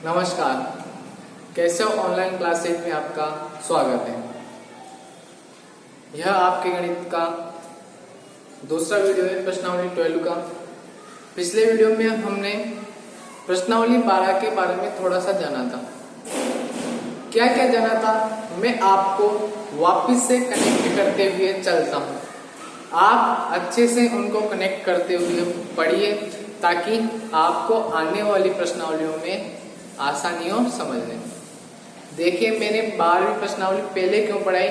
नमस्कार, कैसे हो? ऑनलाइन क्लासेज में आपका स्वागत है। यह आपके गणित का दूसरा वीडियो है, प्रश्नावली 12 का। पिछले वीडियो में हमने प्रश्नावली 12 के बारे में थोड़ा सा जाना था। क्या क्या जाना था, मैं आपको वापस से कनेक्ट करते हुए चलता हूँ। आप अच्छे से उनको कनेक्ट करते हुए पढ़िए ताकि आपको आने वाली प्रश्नावलियों में आसानी हो समझने। देखिए, मैंने 12वीं प्रश्नावली पहले क्यों पढ़ाई,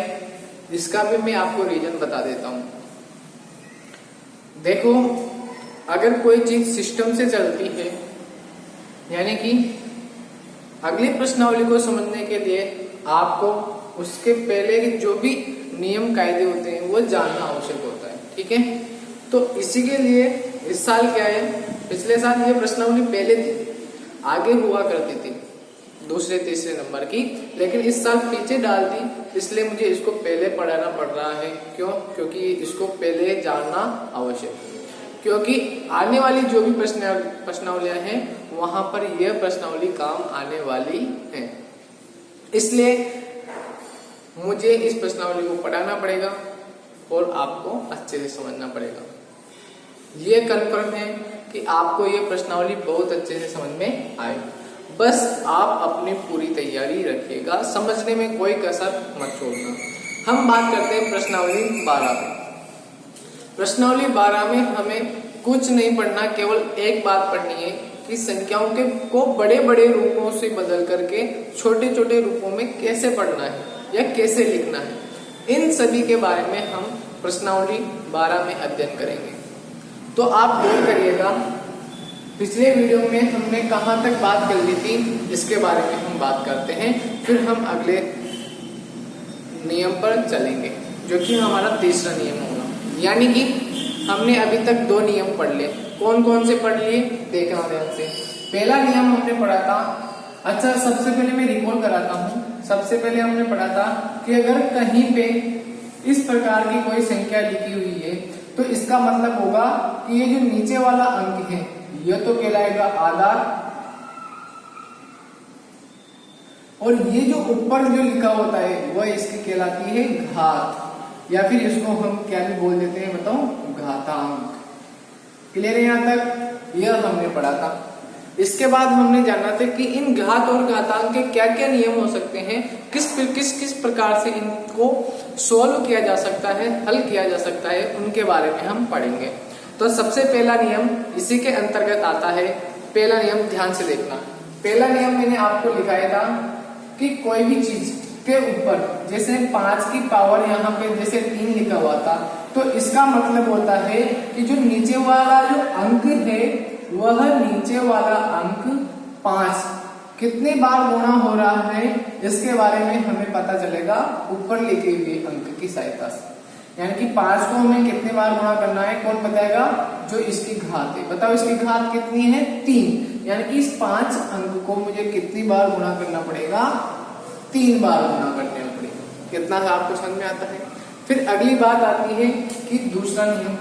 इसका भी मैं आपको रीजन बता देता हूँ। देखो, अगर कोई चीज सिस्टम से चलती है, यानी कि अगली प्रश्नावली को समझने के लिए आपको उसके पहले के जो भी नियम कायदे होते हैं वो जानना आवश्यक होता है। ठीक है, तो इसी के लिए इस साल क्या है, पिछले साल ये प्रश्नावली पहले थी, आगे हुआ करती थी दूसरे तीसरे नंबर की, लेकिन इस साल पीछे डाल दी, इसलिए मुझे इसको पहले पढ़ाना पड़ रहा है। क्यों? क्योंकि इसको पहले जानना आवश्यक है, क्योंकि आने वाली जो भी प्रश्नावलियां हैं वहां पर यह प्रश्नावली काम आने वाली है। इसलिए मुझे इस प्रश्नावली को पढ़ाना पड़ेगा और आपको अच्छे से समझना पड़ेगा। ये कन्फर्म है कि आपको ये प्रश्नावली बहुत अच्छे से समझ में आएगी। बस आप अपनी पूरी तैयारी रखिएगा, समझने में कोई कसर मत छोड़ना। हम बात करते हैं प्रश्नावली 12 में। प्रश्नावली 12 में हमें कुछ नहीं पढ़ना, केवल एक बात पढ़नी है कि संख्याओं के को बड़े बड़े रूपों से बदल करके छोटे छोटे रूपों में कैसे पढ़ना है या कैसे लिखना है। इन सभी के बारे में हम प्रश्नावली 12 में अध्ययन करेंगे। तो आप नोट करिएगा, पिछले वीडियो में हमने कहां तक बात कर ली थी, इसके बारे में हम बात करते हैं, फिर हम अगले नियम पर चलेंगे, जो कि हमारा तीसरा नियम होगा। यानी कि हमने अभी तक 2 नियम पढ़ लिए। कौन कौन से पढ़ लिए, देखना ध्यान से। पहला नियम हमने पढ़ा था, अच्छा सबसे पहले मैं रिकॉल कराता हूँ। सबसे पहले हमने पढ़ा था कि अगर कहीं पे इस प्रकार की कोई संख्या लिखी हुई है तो इसका मतलब होगा कि ये जो नीचे वाला अंक है यह तो कहलाएगा आधार, और ये जो ऊपर जो लिखा होता है वह इसकी कहलाती है घात, या फिर इसको हम क्या भी बोल देते हैं, बताओ, घातांक। क्लियर है यहाँ तक? यह हमने पढ़ा था। इसके बाद हमने जाना था कि इन घात और घातांक के क्या क्या नियम हो सकते हैं, किस प्रकार से इनको सोल्व किया जा सकता है, हल किया जा सकता है, उनके बारे में हम पढ़ेंगे। तो सबसे पहला नियम इसी के अंतर्गत आता है। पहला नियम ध्यान से देखना। पहला नियम मैंने आपको लिखाया था कि कोई भी चीज के ऊपर, जैसे 5 की पावर यहाँ पे जैसे 3 लिखा हुआ था, तो इसका मतलब होता है कि जो नीचे वाला जो अंक है वह नीचे वाला अंक 5 कितने बार गुणा हो रहा है, इसके बारे में हमें पता चलेगा ऊपर लिखे हुए अंक की सहायता से। यानी कि 5 को हमें कितने बार गुणा करना है, कौन बताएगा? जो इसकी घात है। बताओ इसकी घात कितनी है? 3। यानी कि इस 5 अंक को मुझे कितनी बार गुणा करना पड़ेगा? 3 बार गुणा करना पड़ेगा। कितना आपको समझ में आता है? फिर अगली बात आती है कि दूसरा नियम।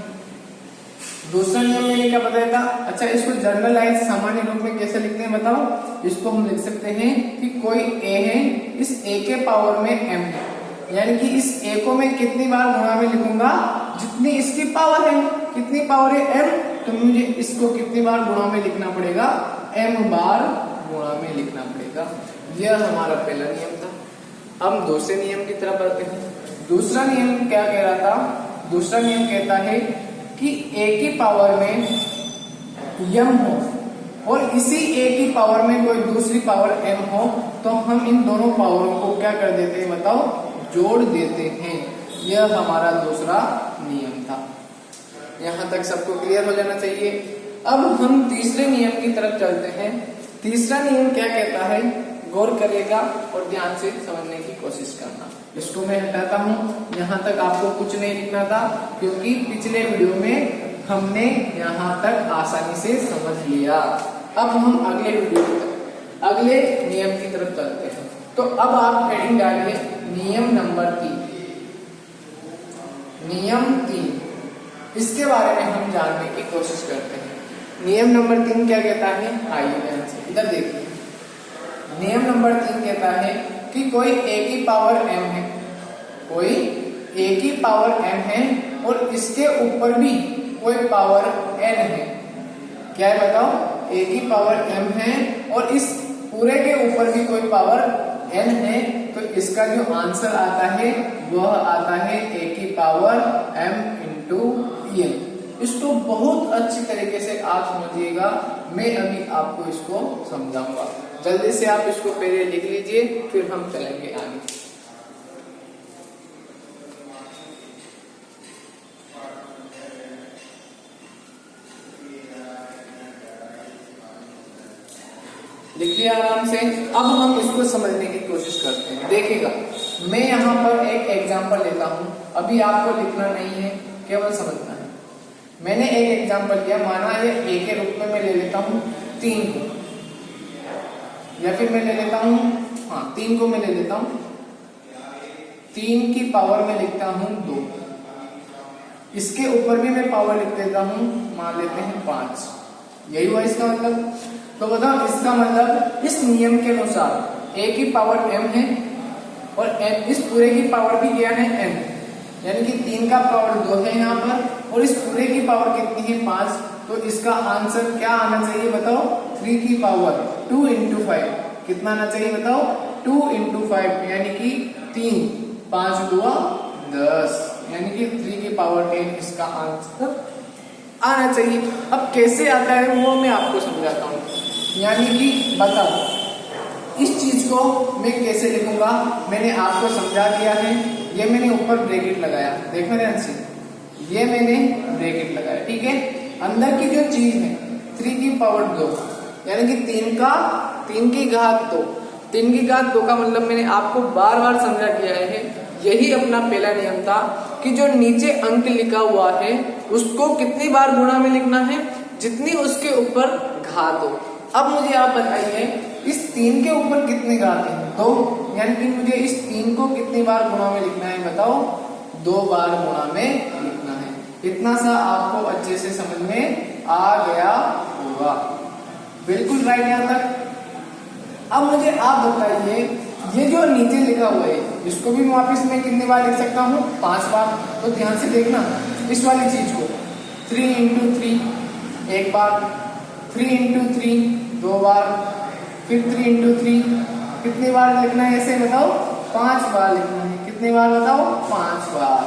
दूसरा नियम मैंने क्या बताया था? अच्छा, इसको जनरलाइज सामान्य रूप में कैसे लिखते हैं बताओ? इसको हम लिख सकते हैं कि कोई a है, इस a के पावर में m है, यानी कि इस a को मैं कितनी बार गुणा में लिखूंगा? जितनी इसकी पावर है। कितनी पावर है? m, तो मुझे इसको कितनी बार गुणा में लिखना पड़ेगा? m बार गुणा में लिखना पड़ेगा। यह हमारा पहला नियम था। अब दूसरे नियम की तरफ बढ़ते हैं। दूसरा नियम क्या कह रहा था? दूसरा नियम कहता है कि a की पावर में m हो और इसी a की पावर में कोई दूसरी पावर m हो, तो हम इन दोनों पावरों को क्या कर देते हैं बताओ? जोड़ देते हैं। यह हमारा दूसरा नियम था। यहाँ तक सबको क्लियर हो जाना चाहिए। अब हम तीसरे नियम की तरफ चलते हैं। तीसरा नियम क्या कहता है, गौर करिएगा और ध्यान से समझने की कोशिश करना। इसको मैं हटाता हूँ, यहाँ तक आपको कुछ नहीं लिखना था, क्योंकि पिछले वीडियो में हमने यहाँ तक आसानी से समझ लिया। अब हम अगले नियम की तरफ चलते हैं। तो अब आप हेडिंग डालिए नियम नंबर 3। नियम 3, इसके बारे में हम जानने की कोशिश करते हैं। नियम नंबर 3 क्या कहता है? आइए ध्यान से इधर देखिए। नियम नंबर 3 कहता है कि कोई a की पावर m है, कोई a की पावर m है और इसके ऊपर भी कोई पावर n है। क्या है बताओ? a की पावर m है और इस पूरे के ऊपर भी कोई पावर n है, तो इसका जो आंसर आता है वह आता है a की पावर m इंटू n। इसको बहुत अच्छी तरीके से आप समझिएगा, मैं अभी आपको इसको समझाऊंगा। जल्दी से आप इसको पहले लिख लीजिए, फिर हम चलेंगे आगे। लिख लिया आराम से। अब हम इसको समझने की कोशिश करते हैं। देखिएगा, मैं यहाँ पर एक एग्जांपल लेता हूँ, अभी आपको लिखना नहीं है, केवल समझना है। मैंने एक एग्जांपल लिया, माना है a के रूप में मैं ले लेता हूँ 3 को, या फिर मैं ले लेता हूँ 3 को मैं ले लेता हूँ 3 की पावर में लिखता हूँ 2। इसके ऊपर भी मैं पावर लिख देता हूँ, मान लेते हैं 5। यही हुआ इसका मतलब। तो बताओ, इसका मतलब इस नियम के अनुसार a की पावर m है और m इस पूरे की पावर भी क्या है n, यानी कि 3 का पावर 2 है यहाँ पर और इस पूरे की पावर कितनी है 5। तो इसका आंसर क्या आना चाहिए बताओ? 3 की पावर 2 इंटू 5। कितना आना चाहिए बताओ? 2 इंटू 5, यानी कि 3, 5 दूआ 10, यानी कि 3 की पावर 10 इसका आंसर आना चाहिए। अब कैसे आता है वो मैं आपको समझाता हूँ। यानी कि बताओ, इस चीज को मैं कैसे लिखूंगा, मैंने आपको समझा दिया है। ये मैंने ऊपर ब्रैकेट लगाया, देखो ध्यान से, ये मैंने ब्रैकेट लगाया, ठीक है। अंदर की जो चीज है 3 की पावर 2, यानी कि 3 की घात 2। 3 की घात 2 का मतलब मैंने आपको बार बार समझा किया है। यही अपना पहला नियम था कि जो नीचे अंक लिखा हुआ है उसको कितनी बार गुणा में लिखना है, जितनी उसके ऊपर घात हो। अब मुझे आप बताइए, इस 3 के ऊपर कितनी घात है? 2, यानी कि मुझे इस 3 को कितनी बार गुणा में लिखना है बताओ? 2 बार गुणा में लिखना है। इतना सा आपको अच्छे से समझ में आ गया होगा, बिल्कुल राइट यहाँ तक। अब मुझे आप बताइए, ये जो नीचे लिखा हुआ है इसको भी वापस मैं कितनी बार लिख सकता हूँ? 5 बार। तो ध्यान से देखना इस वाली चीज को, 3 इंटू 3 1 बार, 3 इंटू 3 2 बार, फिर 3 इंटू 3 कितनी बार लिखना है ऐसे बताओ? 5 बार लिखना है। कितनी बार बताओ? 5 बार।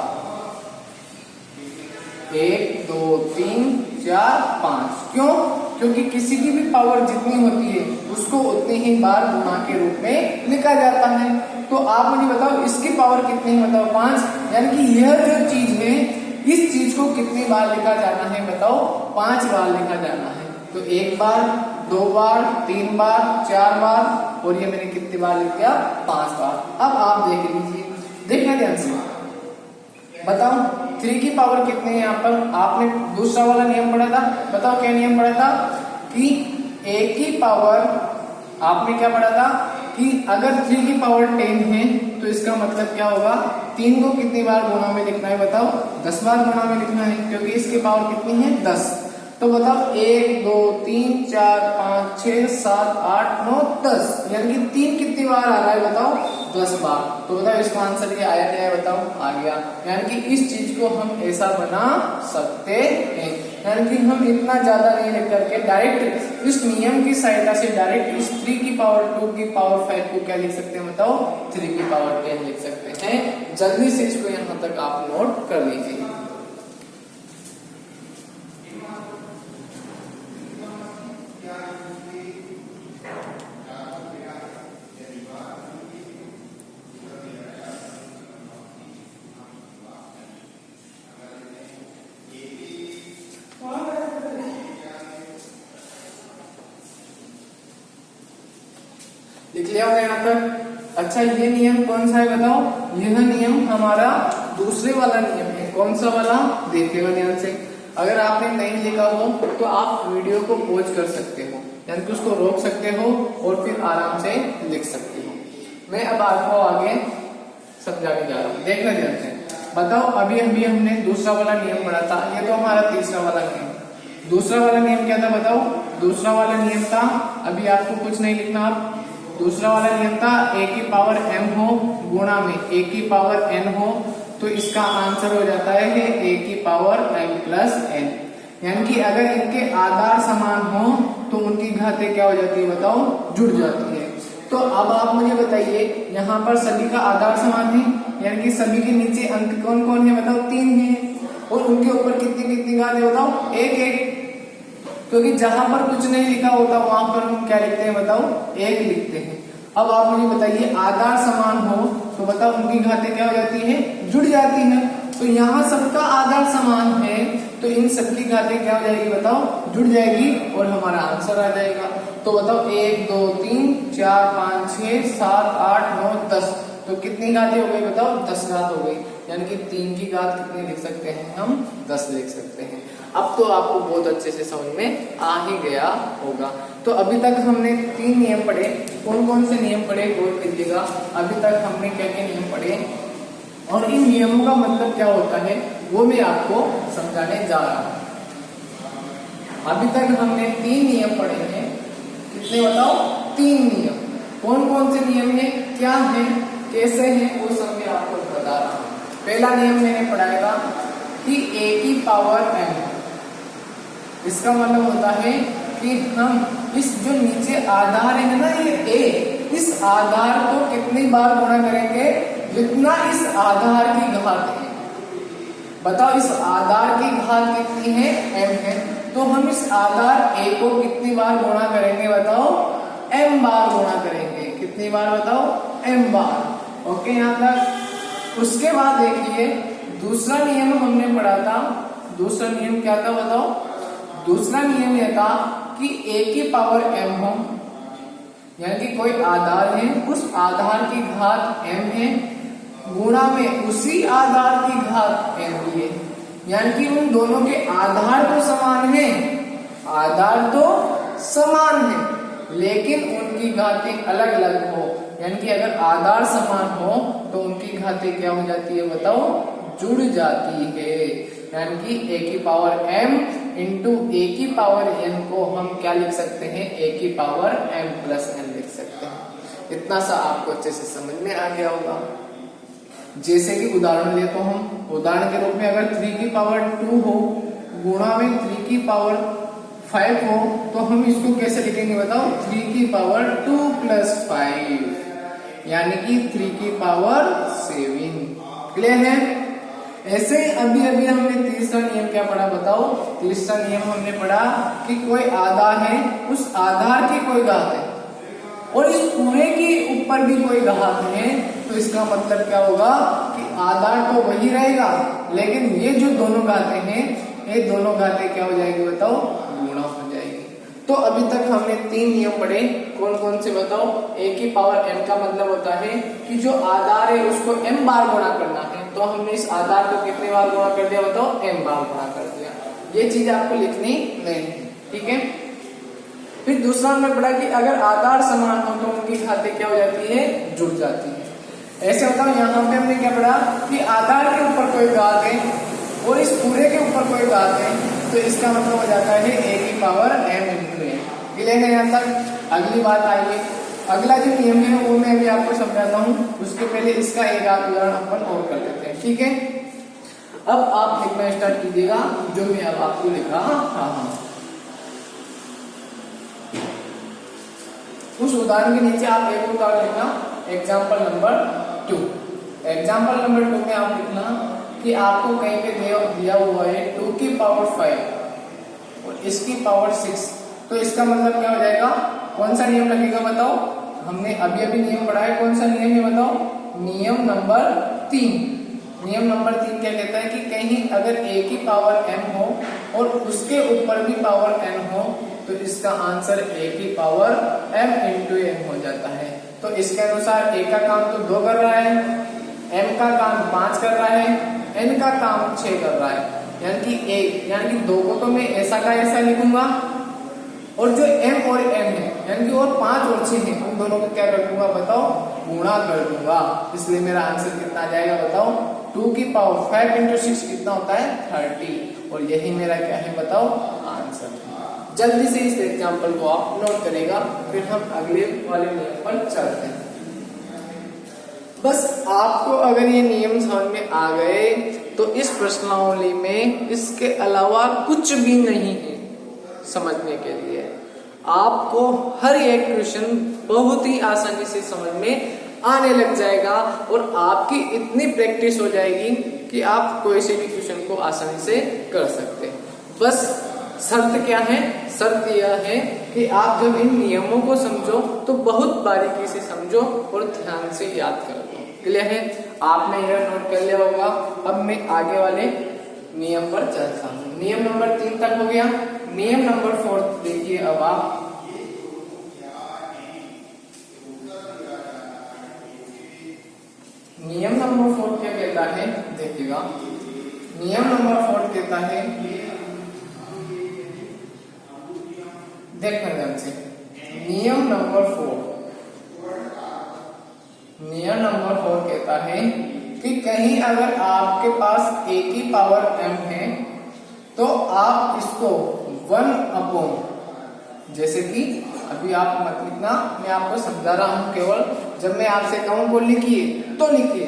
1 2 3 4 5। क्यों? क्योंकि किसी की भी पावर जितनी होती है उसको उतनी ही बार गुणा के रूप में लिखा जाता है। तो आप मुझे बताओ, इसकी पावर कितनी है बताओ? 5। यानी कि यह जो चीज है, इस चीज को कितनी बार लिखा जाना है बताओ? 5 बार लिखा जाना है। तो 1 बार, 2 बार, 3 बार, 4 बार, और ये मैंने कितनी बार लिख दिया? 5 बार। अब आप देख लीजिए, देखना ध्यान से, बताओ 3 की पावर कितनी है यहाँ पर? आपने दूसरा वाला नियम पढ़ा था, बताओ क्या नियम पढ़ा था? कि a की पावर, आपने क्या पढ़ा था कि अगर 3 की पावर 10 है तो इसका मतलब क्या होगा? 3 को कितनी बार गुणा में लिखना है बताओ? 10 बार गुणा में लिखना है, क्योंकि इसकी पावर कितनी है? 10। तो बताओ 1 2 3 4 5 6 7 8 9 10, यानी कि 3 कितनी बार आ रहा है बताओ? 10 बार। तो बताओ इसका आंसर ये आया क्या है बताओ? आ गया। यानी कि इस चीज को हम ऐसा बना सकते हैं, यानी कि हम इतना ज्यादा नहीं लिख करके डायरेक्ट इस नियम की सहायता से डायरेक्ट इस 3 की पावर 2 की पावर 5 को क्या लिख सकते हैं बताओ? 3 की पावर 10 लिख सकते हैं। जल्दी से इसको यहाँ तक आप नोट कर लीजिए। लिख लिया होगा यहाँ तक? अच्छा, ये नियम कौन सा है बताओ? यह नियम हमारा दूसरे वाला नियम है। कौन सा वाला? देखिएगा ध्यान से। अगर आपने नहीं लिखा हो तो आप वीडियो को पॉज कर सकते हो, यानी कि उसको रोक सकते हो और फिर आराम से लिख सकते हो। मैं अब आपको आगे समझाने जा रहा हूँ, देखना ध्यान से। बताओ, अभी हमने दूसरा वाला नियम पढ़ा था, ये तो हमारा तीसरा वाला नियम। दूसरा वाला नियम क्या था बताओ? दूसरा वाला नियम था, अभी आपको कुछ नहीं लिखना, आप दूसरा वाला नियम था a की पावर m हो गुणा में a की पावर n हो, तो इसका आंसर हो जाता है a की पावर m प्लस n। यानी कि अगर इनके आधार समान हो तो उनकी घातें क्या हो जाती है बताओ, जुड़ जाती है। तो अब आप मुझे बताइए, यहाँ पर सभी का आधार समान है, यानी कि सभी के नीचे अंक कौन कौन है बताओ, 3 है, और उनके ऊपर कितनी कितनी घात है बताओ, 1 1। क्योंकि जहां पर कुछ नहीं लिखा होता वहां पर हम क्या लिखते हैं बताओ, 1 लिखते हैं। अब आप मुझे बताइए आधार समान हो तो बताओ उनकी घातें क्या हो जाती है, जुड़ जाती है। तो यहाँ सबका आधार समान है तो इन सबकी घातें क्या हो जाएगी बताओ, जुड़ जाएगी और हमारा आंसर आ जाएगा। तो बताओ 1 2 3 4 5 6 7 8 9 10, तो कितनी घातें हो गई बताओ, 10 घात हो गई। यानी कि 3 की घात कितनी लिख सकते हैं हम, 10 लिख सकते हैं। अब तो आपको बहुत अच्छे से समझ में आ ही गया होगा। तो अभी तक हमने 3 नियम पढ़े। कौन कौन से नियम पढ़े गौर कीजिएगा। अभी तक हमने क्या क्या नियम पढ़े और इन नियमों का मतलब क्या होता है वो मैं आपको समझाने जा रहा हूं। अभी तक हमने 3 नियम पढ़े हैं। कितने बताओ, 3 नियम। कौन कौन से नियम है, क्या है, कैसे है, वो सब मैं आपको बता रहा हूं। पहला नियम मैंने पढ़ाएगा कि a की पावर m, इसका मतलब होता है कि हम इस जो नीचे आधार है ना ये a, इस आधार को कितनी बार गुणा करेंगे, जितना इस आधार की घात है। बताओ इस आधार की घात कितनी है, m है, तो हम इस आधार a को कितनी बार गुणा करेंगे बताओ, m बार गुणा करेंगे। कितनी बार बताओ, m बार। ओके यहाँ तक। उसके बाद देखिए दूसरा नियम हमने पढ़ा था। दूसरा नियम क्या था बताओ, दूसरा नियम यह था कि a की पावर m हो, यानी कि कोई आधार है, उस आधार की घात m है, गुणा में उसी आधार की घात m भी है। यानी कि उन दोनों के आधार तो समान है, आधार तो समान है, लेकिन उनकी घातें अलग अलग हो। यानी कि अगर आधार समान हो तो उनकी घातें क्या हो जाती है बताओ, जुड़ जाती है। यानी कि a की पावर m इंटू a की पावर n को हम क्या लिख सकते हैं, a की पावर m प्लस n लिख सकते हैं। इतना सा आपको अच्छे से समझ में आ गया होगा। जैसे कि उदाहरण ले तो हम उदाहरण के रूप में अगर 3 की पावर 2 हो गुणा में 3 की पावर 5 हो तो हम इसको कैसे लिखेंगे बताओ, 3 की पावर 2 प्लस 5, यानी कि 3 की पावर 7। क्लियर है। ऐसे अभी अभी हमने तीसरा नियम क्या पढ़ा बताओ, तीसरा नियम हमने पढ़ा कि कोई आधार है, उस आधार की कोई घात है और इस पूरे के ऊपर भी कोई घात है, तो इसका मतलब क्या होगा कि आधार तो वही रहेगा, लेकिन ये जो दोनों घातें हैं ये दोनों घातें क्या हो जाएगी बताओ, गुणा हो जाएगी। तो अभी तक हमने 3 नियम पढ़े। कौन कौन से बताओ, a की पावर m का मतलब होता है कि जो आधार है उसको m बार गुणा करना है, तो हमने इस आधार को कितने बार गुणा कर दिया बताओ, m बार गुणा कर दिया। ये चीज आपको लिखनी नहीं है, ठीक है। फिर दूसरा हमने पढ़ा कि अगर आधार समान हो तो उनकी घातें क्या हो जाती है, जुड़ जाती है। ऐसे बताओ यहाँ पे हमने क्या पढ़ा कि आधार के ऊपर कोई घात है और इस पूरे के ऊपर कोई घात है, तो इसका मतलब हो जाता है a की power m into n। Clear है यहाँ तक। अगली बात आइए, अगला जो नियम है वो मैं अभी आपको समझाता हूँ, उसके पहले इसका एक आध उदाहरण अपन और कर लेते हैं, ठीक है। अब आप लिखना स्टार्ट कीजिएगा जो मैं अब आपको लिखा। हाँ, उस उदाहरण के नीचे आप एक उदाहरण लिखना, एग्जाम्पल नंबर 2। एग्जाम्पल नंबर 2 में आप लिखना कि आपको कहीं पे दिया हुआ है 2 की पावर 5 और इसकी पावर 6, तो इसका मतलब क्या हो जाएगा, कौन सा नियम लगेगा बताओ। हमने अभी अभी नियम पढ़ा है, कौन सा नियम है बताओ, नियम नंबर 3। नियम नंबर 3 क्या कहता है कि कहीं अगर a की पावर m हो और उसके ऊपर भी पावर n हो तो इसका आंसर a की पावर m इंटू n हो जाता है। तो इसके अनुसार a का काम तो 2 कर रहा है, m का काम 5 कर रहा है, n का काम 6 कर रहा है, यानी कि 2 को तो मैं ऐसा का ऐसा लिखूंगा और जो m और n है यानी कि और 5 और 6 है उन दोनों को क्या कर दूंगा बताओ, गुणा कर दूंगा। इसलिए मेरा आंसर कितना आ जाएगा बताओ, 2 की पावर 5 इंटू 6 कितना होता है 30, और यही मेरा क्या है बताओ आंसर। जल्दी से इस एग्जाम्पल को आप नोट करेगा, फिर हम अगले वाले नियम पर चलते हैं। बस आपको अगर ये नियम समझ में आ गए तो इस प्रश्नावली में इसके अलावा कुछ भी नहीं है समझने के लिए। आपको हर एक क्वेश्चन बहुत ही आसानी से समझ में आने लग जाएगा और आपकी इतनी प्रैक्टिस हो जाएगी कि आप कोई से भी क्वेश्चन को आसानी से कर सकते हैं। बस शर्त क्या है? शर्त यह है कि आप जब इन नियमों को समझो तो बहुत बारीकी से समझो और ध्यान से याद कर लो। क्लियर है? आपने यह नोट कर लिया होगा। अब मैं आगे वाले नियम पर चलता हूँ। नियम नंबर 3 तक हो गया। नियम नंबर 4 देखिए। अब आप नियम नंबर 4 क्या कहता है देखिएगा। नियम नंबर 4 कहता है, देखना ध्यान से। नियम नंबर 4 कहता है कि कहीं अगर आपके पास a की पावर m है तो आप इसको 1/, जैसे कि अभी आप मत लिखना, मैं आपको समझा रहा हूं, केवल जब मैं आपसे कहूं को लिखिए तो लिखिए।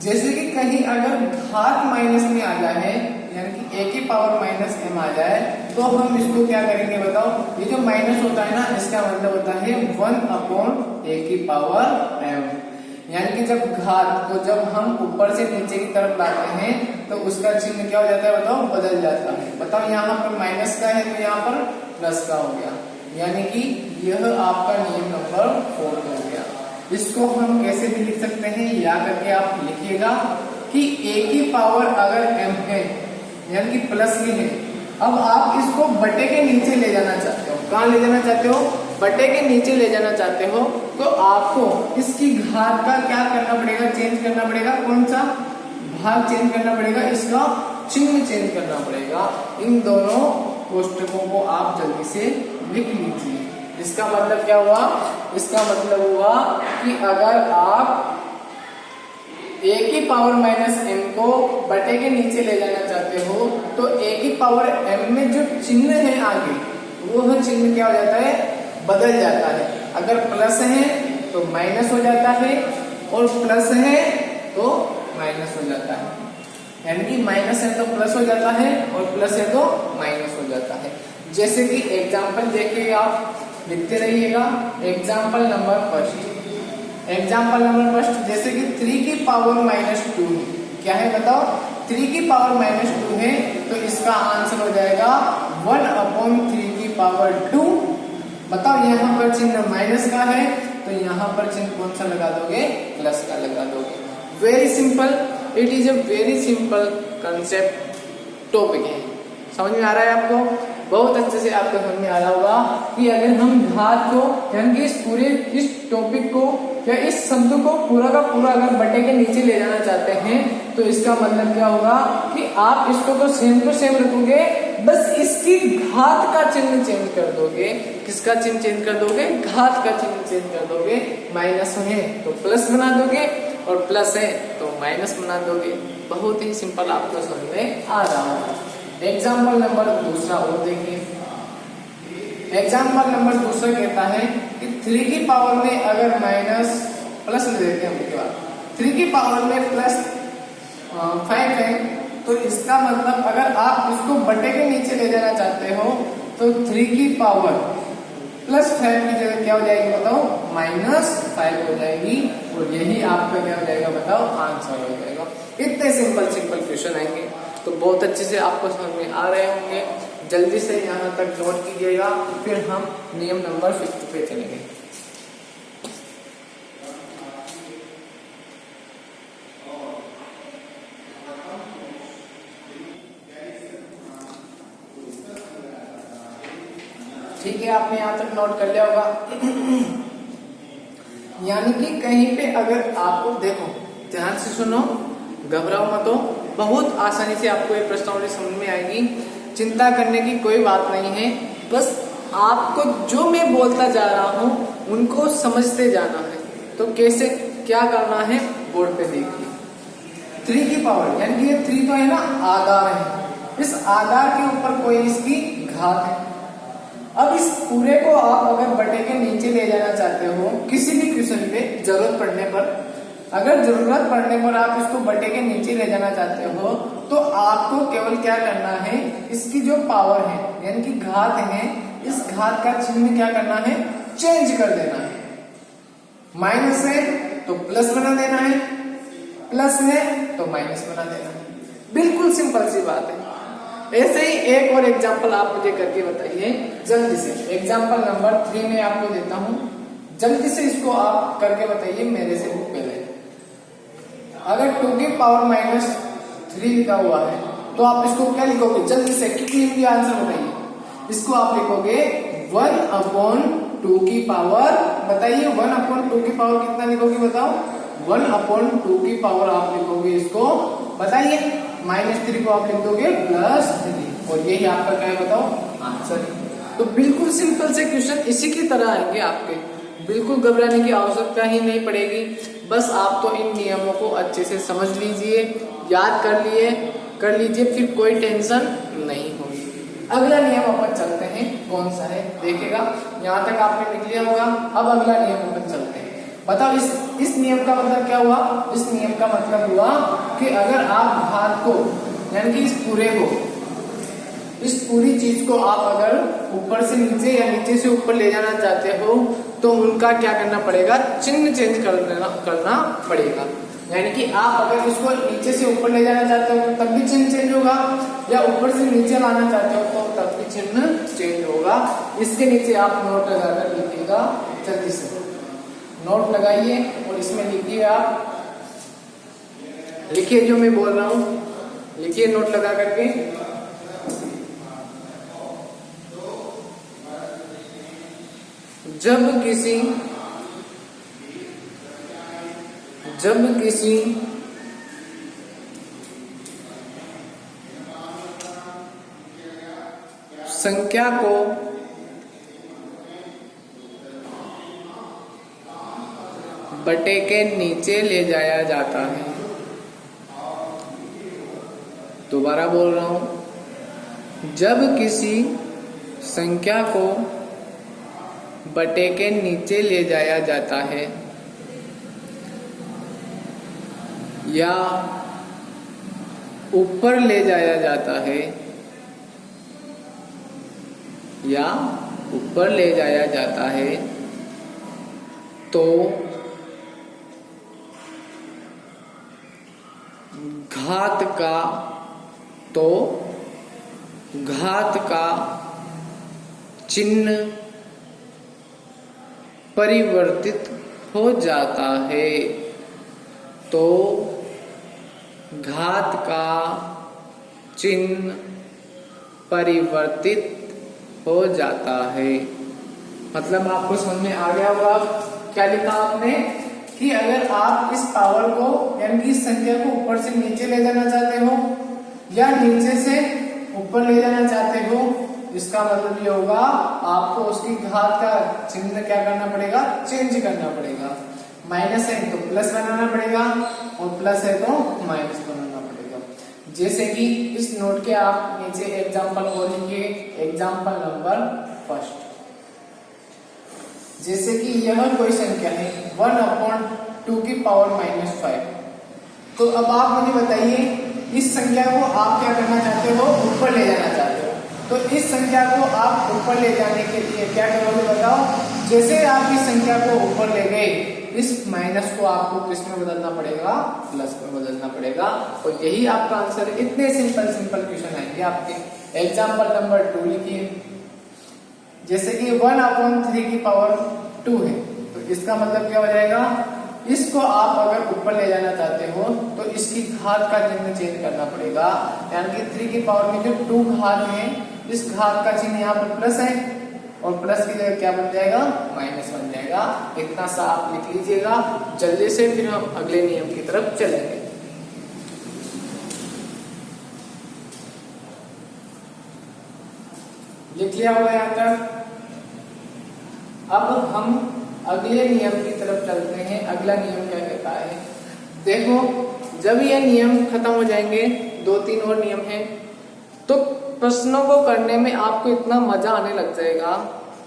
जैसे कि कहीं अगर घात माइनस में आ जाए, यानी कि a की पावर -m आ जाए, तो हम इसको क्या करेंगे बताओ? ये जो माइनस होता है ना, इसका मतलब होता है 1/a की पावर m। यानी कि जब घात को जब हम ऊपर से नीचे की तरफ लाते हैं तो उसका चिन्ह क्या हो जाता है बताओ? बदल जाता है। बताओ यहाँ पर माइनस का है तो यहाँ पर प्लस का हो गया। यानी कि यह आपका नियम नंबर 4 हो गया। इसको हम कैसे भी लिख सकते हैं, या करके आप लिखिएगा कि a की पावर अगर m है यानी कि प्लस में है, अब आप इसको बटे के नीचे ले जाना चाहते हो। कहाँ ले जाना चाहते हो? बटे के नीचे ले जाना चाहते हो, तो आपको इसकी घात का क्या करना पड़ेगा? चेंज करना पड़ेगा। कौन सा भाग चेंज करना पड़ेगा? इसका चिन्ह चेंज करना पड़ेगा। इन दोनों कोष्टकों को आप जल्दी से लिख लीजिए। इसका मतलब क्या हुआ? इसका मतलब हुआ कि अगर आप a की पावर -m को बटे के नीचे ले जाना चाहते हो तो a की पावर m में जो चिन्ह है आगे, वो चिन्ह क्या हो जाता है? बदल जाता है। अगर प्लस है तो माइनस हो जाता है और प्लस है तो माइनस हो जाता है। यानी कि माइनस है तो प्लस हो जाता है और प्लस है तो माइनस हो जाता है। जैसे कि एग्जाम्पल देखिए, आप लिखते रहिएगा। एग्जाम्पल नंबर फर्स्ट, जैसे कि 3 की पावर -2 क्या है बताओ? 3 की पावर -2 है तो इसका आंसर हो जाएगा 1/3 की पावर 2। बताओ यहाँ पर चिन्ह माइनस का है तो यहाँ पर चिन्ह कौन सा लगा दोगे? प्लस का लगा दोगे। Very simple, it is a very simple concept topic है। समझ में आ रहा है आपको? बहुत अच्छे से आपको समझ में आ रहा होगा कि अगर हम घात को यानी कि इस टॉपिक को या इस शब्द को पूरा का पूरा अगर बटे के नीचे ले जाना चाहते हैं तो इसका मतलब क्या होगा कि आप इसको तो सेम रखोगे, बस इसकी घात का चिन्ह चेंज कर दोगे। किसका चिन्ह चेंज कर दोगे? घात का चिन्ह चेंज कर दोगे। माइनस है तो प्लस बना दोगे और प्लस है तो माइनस बना दोगे। बहुत ही सिंपल आपको समझ में आ रहा होगा। एग्जाम्पल नंबर 2 और देखिए। एग्जाम्पल नंबर 2 कहता है कि 3 की पावर में अगर प्लस ले देते हैं उसके बाद 3 की पावर में +5 है तो इसका मतलब अगर आप इसको बटे के नीचे ले जाना चाहते हो तो 3 की पावर +5 की जगह क्या हो जाएगी बताओ? -5 हो जाएगी और यही आपका क्या हो जाएगा बताओ? आंसर हो जाएगा। इतने सिंपल क्वेश्चन आएंगे तो बहुत अच्छे से आपको समझ में आ रहे होंगे। जल्दी से यहाँ तक नोट कीजिएगा, फिर हम नियम नंबर 5 पे चलेंगे। ठीक है, आपने यहाँ तक नोट कर लिया होगा। यानी कि कहीं पे अगर आपको, देखो ध्यान से सुनो, घबराओ मत हो, बहुत आसानी से आपको ये प्रश्नावली समझ में आएगी। चिंता करने की कोई बात नहीं है, बस आपको जो मैं बोलता जा रहा हूँ उनको समझते जाना है। तो कैसे क्या करना है बोर्ड पे देखिए। 3 की पावर यानी कि ये 3 तो है ना, आधार है। इस आधार के ऊपर कोई इसकी घात है अब इस पूरे को आप अगर बटे के नीचे ले जाना चाहते हो किसी भी क्वेश्चन पे जरूरत पड़ने पर, अगर जरूरत पड़ने पर आप इसको बटे के नीचे ले जाना चाहते हो तो आपको केवल क्या करना है, इसकी जो पावर है यानी कि घात है, इस घात का चिन्ह क्या करना है, चेंज कर देना है। माइनस है तो प्लस बना देना है, प्लस है तो माइनस बना देना है। बिल्कुल सिंपल सी बात है। ऐसे ही एक और एग्जांपल आप मुझे करके बताइए जल्दी से। एग्जांपल नंबर 3 में आपको देता हूं, जल्दी से इसको आप करके बताइए मेरे से पहले। अगर 2 की पावर माइनस 3 लिखा हुआ है तो आप इसको क्या लिखोगे, जल्दी से क्विकली आंसर बताइए। इसको आप लिखोगे 1/2 की पावर, बताइए 1/2 की पावर कितना लिखोगे बताओ, 1/2 की पावर आप लिखोगे इसको, बताइए -3 को आप लिख दोगे +3 और यही आपका क्या है बताओ आंसर। तो बिल्कुल सिंपल से क्वेश्चन इसी की तरह आएंगे आपके, बिल्कुल घबराने की आवश्यकता ही नहीं पड़ेगी। बस आप तो इन नियमों को अच्छे से समझ लीजिए, याद कर लीजिए, फिर कोई टेंशन नहीं होगी। अगला नियम अपन चलते हैं, कौन सा है देखिएगा, यहाँ तक आपने लिख लिया होगा। अब अगला नियम अपन चलते हैं। बताओ इस नियम का मतलब क्या हुआ, इस नियम का मतलब हुआ कि अगर आप घात को यानी कि इस पूरी चीज को आप अगर ऊपर से नीचे या नीचे से ऊपर ले जाना चाहते हो तो उनका क्या करना पड़ेगा, चिन्ह चेंज करना पड़ेगा। यानी कि आप अगर इसको नीचे से ऊपर ले जाना चाहते हो तो तब भी चिन्ह चेंज होगा, या ऊपर से नीचे लाना चाहते हो तो तब भी चिन्ह चेंज होगा। इसके नीचे आप नोट लगाकर लिखिएगा, जल्दी से नोट लगाइए और इसमें लिखिए, आप लिखिए जो मैं बोल रहा हूं, लिखिए नोट लगा करके। जब किसी संख्या को बटे के नीचे ले जाया जाता है, दोबारा बोल रहा हूं, जब किसी संख्या को बटे के नीचे ले जाया जाता है या ऊपर ले जाया जाता है तो घात का चिन्ह परिवर्तित हो जाता है, तो घात का चिन्ह परिवर्तित हो जाता है। मतलब आपको समझ में आ गया होगा क्या लिखा आपने, कि अगर आप इस पावर को यानी कि इस संख्या को ऊपर से नीचे ले जाना चाहते हो या नीचे से ऊपर ले जाना चाहते हो, इसका मतलब ये होगा आपको उसकी घात का चिन्ह क्या करना पड़ेगा, चेंज करना पड़ेगा। माइनस है तो प्लस बनाना पड़ेगा और प्लस है तो माइनस बनाना पड़ेगा। जैसे कि इस नोट के आप नीचे एग्जांपल को लिखिए, एग्जांपल नंबर 1। जैसे कि यह कोई संख्या है 1/2 की पावर -5, तो अब आप मुझे बताइए इस संख्या को आप क्या करना चाहते हो, ऊपर ले जाना चाहते हो। तो इस संख्या को आप ऊपर ले जाने के लिए क्या करोगे बताओ, जैसे आप इस संख्या को ऊपर ले गए, इस माइनस को आपको किस में बदलना पड़ेगा, प्लस में बदलना पड़ेगा। और यही आपका आंसर है। इतने सिंपल क्वेश्चन आएंगे आपके। एग्जाम्पल नंबर 2 लिखिए, जैसे कि 1/3 की पावर 2 है, तो इसका मतलब क्या हो जाएगा, इसको आप अगर ऊपर ले जाना चाहते हो तो इसकी घात का चिन्ह चेंज करना पड़ेगा। यानी कि 3 की पावर में जो 2 घात है, इस घात का चिन्ह यहाँ पर प्लस है और प्लस की जगह क्या बन जाएगा, माइनस बन जाएगा। इतना सा आप लिख लीजिएगा जल्दी से, फिर हम अगले नियम की तरफ चलेंगे। लिख लिया होगा यहाँ तक। अब हम अगले नियम की तरफ चलते हैं। अगला नियम क्या कहता है, देखो जब ये नियम खत्म हो जाएंगे, 2-3 और नियम हैं, तो प्रश्नों को करने में आपको इतना मजा आने लग जाएगा,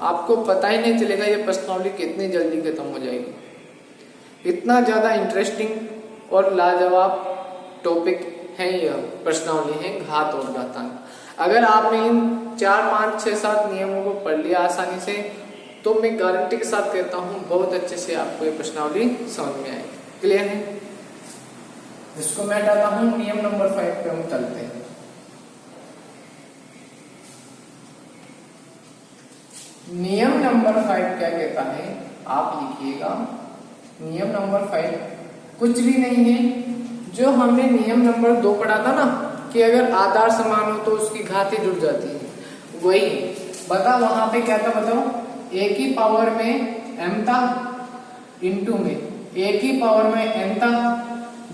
आपको पता ही नहीं चलेगा ये प्रश्नावली कितनी जल्दी खत्म हो जाएगी। इतना ज्यादा इंटरेस्टिंग और लाजवाब टॉपिक है यह प्रश्नावली है घात और घातांक। अगर आपने इन 4, 5, 6, 7 नियमों को पढ़ लिया आसानी से, तो मैं गारंटी के साथ कहता हूँ बहुत अच्छे से आपको ये प्रश्नावली समझ में आएगी। क्लियर है? जिसको मैं हटाता हूँ, नियम नंबर 5 पे हम चलते हैं। नियम नंबर 5 क्या कहता है, आप लिखिएगा। नियम नंबर 5 कुछ भी नहीं है, जो हमने नियम नंबर 2 पढ़ा था ना कि अगर आधार समान हो तो उसकी घातें जुड़ जाती है, वही बता। वहां पे क्या था बताओ, a की पावर में m था इंटू में a की पावर में n था,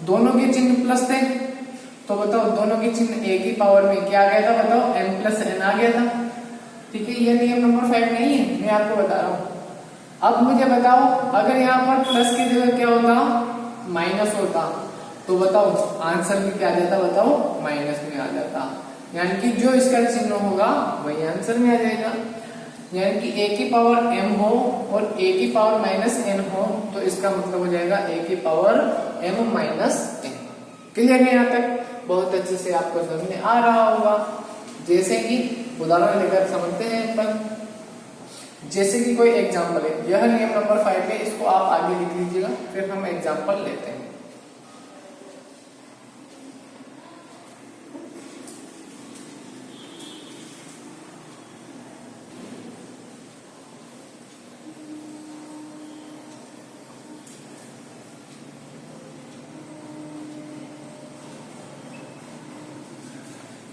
दोनों के चिन्ह प्लस थे, तो बताओ दोनों के चिन्ह a की पावर में क्या आ गया था बताओ, m प्लस n आ गया था। ठीक है, ये नियम नंबर 5 नहीं है, मैं आपको बता रहा हूं। अब मुझे बताओ, अगर यहाँ पर प्लस की जगह क्या होता, माइनस होता, तो बताओ आंसर में क्या आ जाता बताओ, माइनस में आ जाता। यानी कि जो इसका चिन्ह होगा वही आंसर में आ जाएगा। यानी कि a की पावर m हो और a की पावर माइनस n हो, तो इसका मतलब हो जाएगा a की power m minus n। Clear है? यहाँ तक बहुत अच्छे से आपको समझ में आ रहा होगा। जैसे कि उदाहरण लेकर समझते हैं पर, जैसे कि कोई एग्जाम्पल है, यह नियम नंबर 5 है, इसको आप आगे लिख लीजिएगा, फिर हम एग्जाम्पल लेते हैं।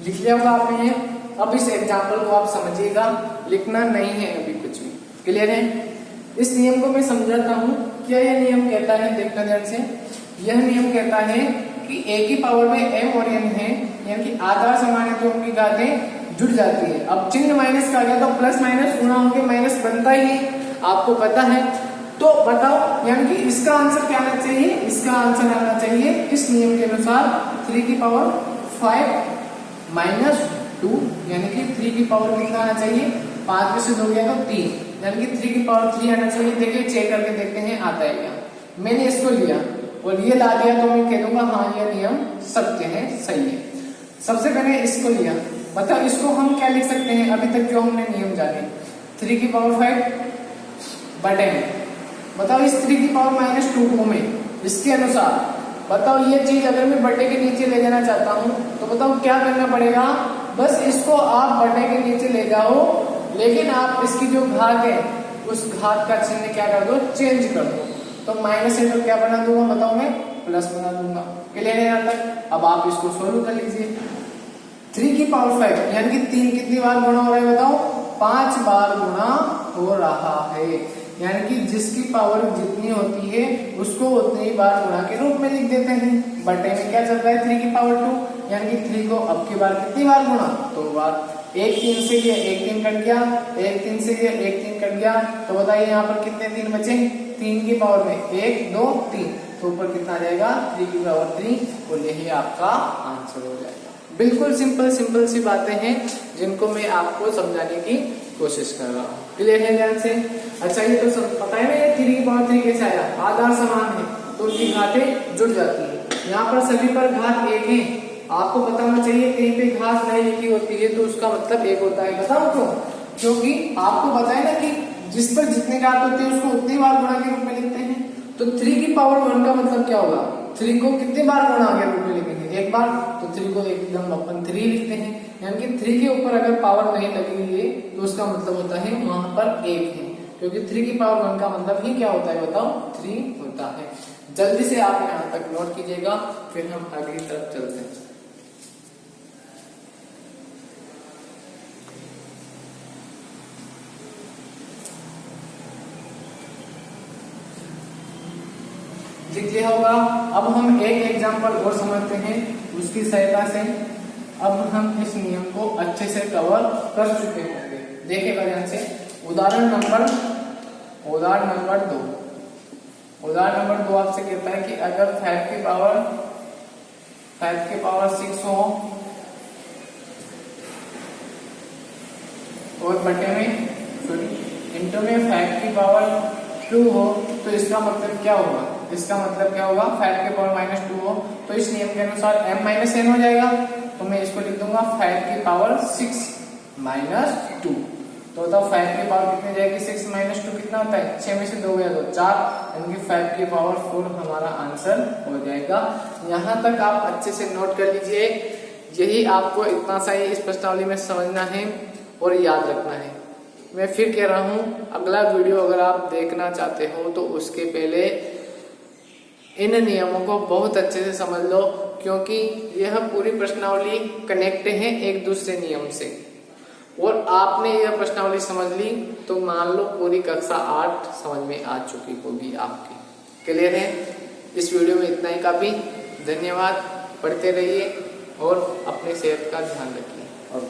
लिख लिया होगा आपने ये। अब इस एग्जाम्पल को आप समझिएगा, लिखना नहीं है अभी कुछ भी। क्लियर है? इस नियम को मैं समझाता हूँ। क्या यह नियम कहता है, देखना ध्यान से। यह नियम कहता है कि a की पावर में m और n है, यानी कि आधार समान है तो उनकी घातें जुड़ जाती है। अब चिन्ह माइनस का आ गया तो प्लस माइनस गुणा होकर माइनस बनता ही है, आपको पता है। तो बताओ, यानी कि इसका आंसर क्या आना चाहिए, इसका आंसर आना चाहिए इस नियम के अनुसार 3 की पावर 5 माइनस 2, यानी कि 3 की पावर कितना आना चाहिए, 5 में से 2 गया तो 3, यानी कि 3 की पावर 3 आना चाहिए। देखिए चेक करके देखते हैं आता है क्या। मैंने इसको लिया और ये ला दिया तो मैं कह दूंगा हाँ ये नियम सत्य है, सही है। सबसे पहले इसको लिया, मतलब इसको हम क्या लिख सकते हैं, अभी तक जो हमने नियम जाने, 3 की पावर 5 बटे में, बताओ इस 3 की पावर माइनस 2 को में इसके अनुसार, बताओ ये चीज अगर मैं बटे के नीचे ले जाना चाहता हूँ तो बताओ क्या करना पड़ेगा, बस इसको आप बटे के नीचे ले जाओ, लेकिन आप इसकी जो घात है उस घात का चिन्ह क्या कर दो, चेंज कर दो। तो माइनस है तो क्या बना दूंगा बताओ, मैं प्लस बना दूंगा। क्लियर है यहाँ तक? अब आप इसको सोल्व कर लीजिए। 3 की पावर 5 यानी कि 3 कितनी बार गुणा हो रहा है बताओ, 5 बार गुणा हो रहा है। यानी कि जिसकी पावर जितनी होती है उसको उतनी बार गुणा के रूप में लिख देते हैं। बटे में क्या चल रहा है, 3 की पावर 2, यानी कि 3 को अब की बार कितनी बार गुणा, 2 बार। 1 3 से ये 1 3 कट गया, 1 3 से ये 1 3 कट गया, तो बताइए यहाँ पर कितने 3 बचे, 3 की पावर में 1 2 3, तो ऊपर कितना आ जाएगा 3 की पावर 3, और यही आपका आंसर हो जाएगा। बिल्कुल सिंपल सी बातें हैं जिनको मैं आपको समझाने की कोशिश कर रहा हूँ। क्लियर है ध्यान से? अच्छा ये तो सब पता है ना, ये 3 की पावर 3 कैसे आया, आधार समान है तो उनकी घातें जुड़ जाती है। यहाँ पर सभी पर घात 1 है, आपको पता होना चाहिए, कहीं पे घात नहीं लिखी होती है तो उसका मतलब 1 होता है। बताओ क्यों? क्योंकि आपको पता है ना कि जिस पर जितने घात होते हैं उसको उतनी बार गुणा के रूप में लिखते हैं। तो 3 की पावर 1 का मतलब क्या होगा, 3 को कितनी बार गुणा के रूप में लिखेंगे, 1 बार, तो 3 को एकदम अपन 3 लिखते हैं। यानी कि 3 के ऊपर अगर पावर नहीं लगी हुई है तो उसका मतलब होता है वहां पर 1 है, क्योंकि 3 की पावर 1 का मतलब ही क्या होता है बताओ, 3 होता है। जल्दी से आप यहाँ तक नोट कीजिएगा, फिर हम अगली तरफ चलते हैं। लिख लिया होगा। अब हम एक एग्जांपल और समझते हैं, उसकी सहायता से अब हम इस नियम को अच्छे से कवर कर चुके होंगे। देखिएगा ध्यान से, उदाहरण नंबर 2। उदाहरण नंबर 2 आपसे कहता है कि अगर 5 की पावर 6 हो 4 बटे में सॉरी इंटू में 5 की पावर 2 हो तो इसका मतलब क्या होगा, इसका मतलब क्या होगा 5 की पावर -2 हो तो इस नियम के अनुसार m माइनस n हो जाएगा। तो मैं इसको लिख दूंगा 5 की पावर 6 माइनस 2। तो बताओ 5 की पावर कितनी जाएगी, 6 माइनस 2 कितना होता है, 6 में से 2 गया तो 4, यानी कि 5 की पावर 4 हमारा आंसर हो जाएगा। यहाँ तक आप अच्छे से नोट कर लीजिए, यही आपको इतना सा ही इस प्रश्नावली में समझना है और याद रखना है। मैं फिर कह रहा हूँ, अगला वीडियो अगर आप देखना चाहते हो तो उसके पहले इन नियमों को बहुत अच्छे से समझ लो, क्योंकि यह पूरी प्रश्नावली कनेक्ट है एक दूसरे नियम से। और आपने यह प्रश्नावली समझ ली तो मान लो पूरी कक्षा 8 समझ में आ चुकी होगी आपकी। क्लियर है? इस वीडियो में इतना ही काफी। धन्यवाद। पढ़ते रहिए और अपने सेहत का ध्यान रखिए। और